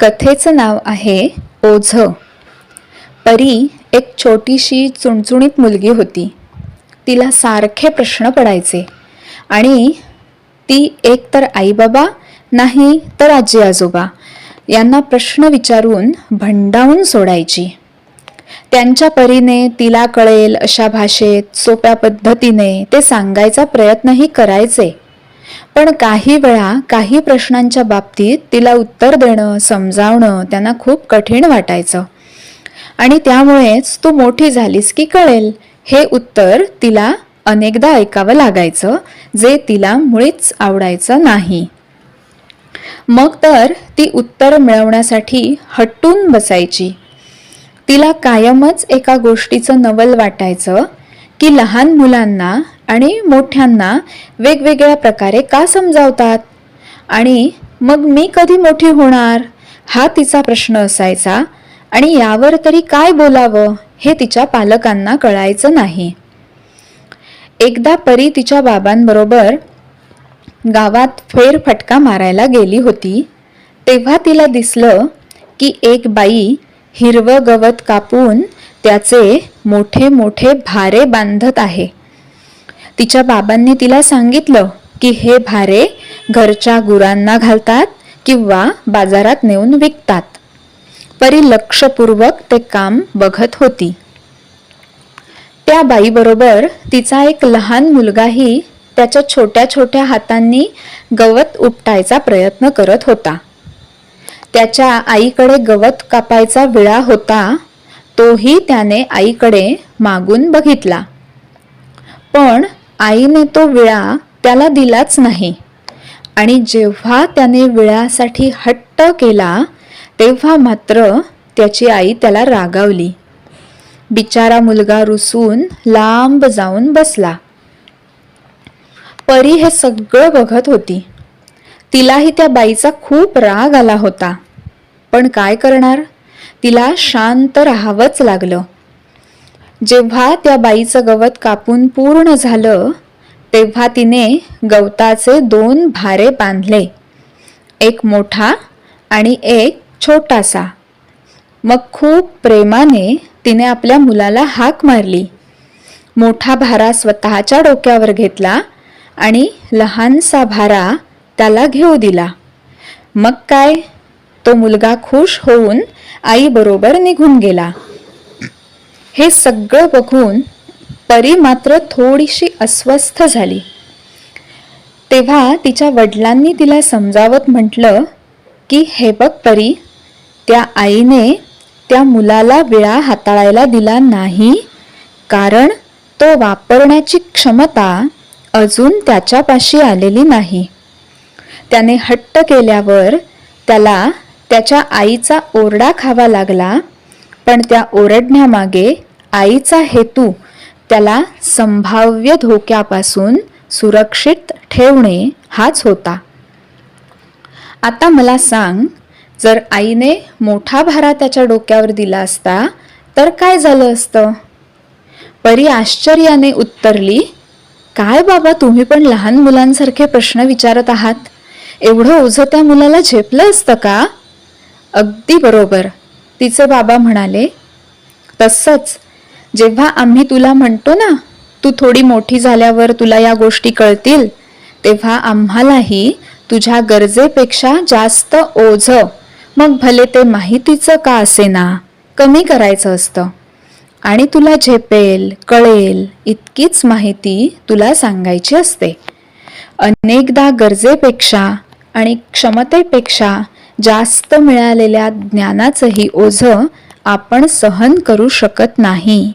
कथेचं नाव आहे ओझं. परी एक छोटीशी चुणचुणीत मुलगी होती. तिला सारखे प्रश्न पडायचे आणि ती एक तर आईबाबा नाही तर आजी आजोबा यांना प्रश्न विचारून भंडावून सोडायची. त्यांच्या परीने तिला कळेल अशा भाषेत सोप्या पद्धतीने ते सांगायचा प्रयत्नही करायचे. पण काही वेळा काही प्रश्नांच्या बाबतीत तिला उत्तर देणं समजावणं त्यांना खूप कठीण वाटायचं आणि त्यामुळेच तू मोठी झालीस की कळेल हे उत्तर तिला अनेकदा ऐकावं लागायचं, जे तिला मुळीच आवडायचं नाही. मग तर ती उत्तर मिळवण्यासाठी हटून बसायची. तिला कायमच एका गोष्टीचं नवल वाटायचं की लहान मुलांना आणि मोठ्यांना वेगवेगळ्या प्रकारे का समजावतात आणि मग मी कधी मोठी होणार हा तिचा प्रश्न असायचा आणि यावर तरी काय बोलावं हे तिच्या पालकांना कळायचं नाही. एकदा परी तिच्या बाबांबरोबर गावात फेरफटका मारायला गेली होती. तेव्हा तिला दिसलं की एक बाई हिरवं गवत कापून त्याचे मोठे मोठे भारे बांधत आहे. तिच्या बाबांनी तिला सांगितलं की हे भारे घरच्या गुरांना घालतात किंवा बाजारात नेऊन विकतात. परी लक्षपूर्वक ते काम बघत होती. त्या बाईबरोबर तिचा एक लहान मुलगाही त्याच्या छोट्या छोट्या हातांनी गवत उपटायचा प्रयत्न करत होता. त्याच्या आईकडे गवत कापायचा विळा होता. तोही त्याने आईकडे मागून बघितला, पण आईने तो विळा त्याला दिलाच नाही आणि जेव्हा त्याने विळ्यासाठी हट्ट केला तेव्हा मात्र त्याची आई त्याला रागावली. बिचारा मुलगा रुसून लांब जाऊन बसला. परी हे सगळं बघत होती. तिलाही त्या बाईचा खूप राग आला होता, पण काय करणार, तिला शांत राहावंच लागलं. जेव्हा त्या बाईचं गवत कापून पूर्ण झालं तेव्हा तिने गवताचे 2 भारे बांधले, एक मोठा आणि एक छोटासा. मग खूप प्रेमाने तिने आपल्या मुलाला हाक मारली. मोठा भारा स्वतःच्या डोक्यावर घेतला आणि लहानसा भारा त्याला घेऊ दिला. मग काय, तो मुलगा खुश होऊन आईबरोबर निघून गेला. हे सगळं बघून परी मात्र थोडीशी अस्वस्थ झाली. तेव्हा तिच्या वडिलांनी तिला समजावत म्हटलं की हे बघ परी, त्या आईने त्या मुलाला विळा हाताळायला दिला नाही कारण तो वापरण्याची क्षमता अजून त्याच्यापाशी आलेली नाही. त्याने हट्ट केल्यावर त्याला त्याच्या आईचा ओरडा खावा लागला, पण त्या ओरडण्यामागे आईचा हेतू त्याला संभाव्य धोक्यापासून सुरक्षित ठेवणे हाच होता. आता मला सांग, जर आईने मोठा भारा त्याच्या डोक्यावर दिला असता तर काय झालं असतं? परी आश्चर्याने उत्तरली, काय बाबा, तुम्ही पण लहान मुलांसारखे प्रश्न विचारत आहात. एवढं ओझं त्या मुलाला झेपलं असतं का? अगदी बरोबर, तिचे बाबा म्हणाले. तसंच जेव्हा आम्ही तुला म्हणतो ना, तू थोडी मोठी झाल्यावर तुला या गोष्टी कळतील, तेव्हा आम्हालाही तुझ्या गरजेपेक्षा जास्त ओझं, मग भले ते माहितीचं का असेना, कमी करायचं असतं आणि तुला झेपेल कळेल इतकीच माहिती तुला सांगायची असते. अनेकदा गरजेपेक्षा आणि क्षमतेपेक्षा जास्त मिळालेल्या ज्ञानाचंही ओझं आपण सहन करू शकत नाही.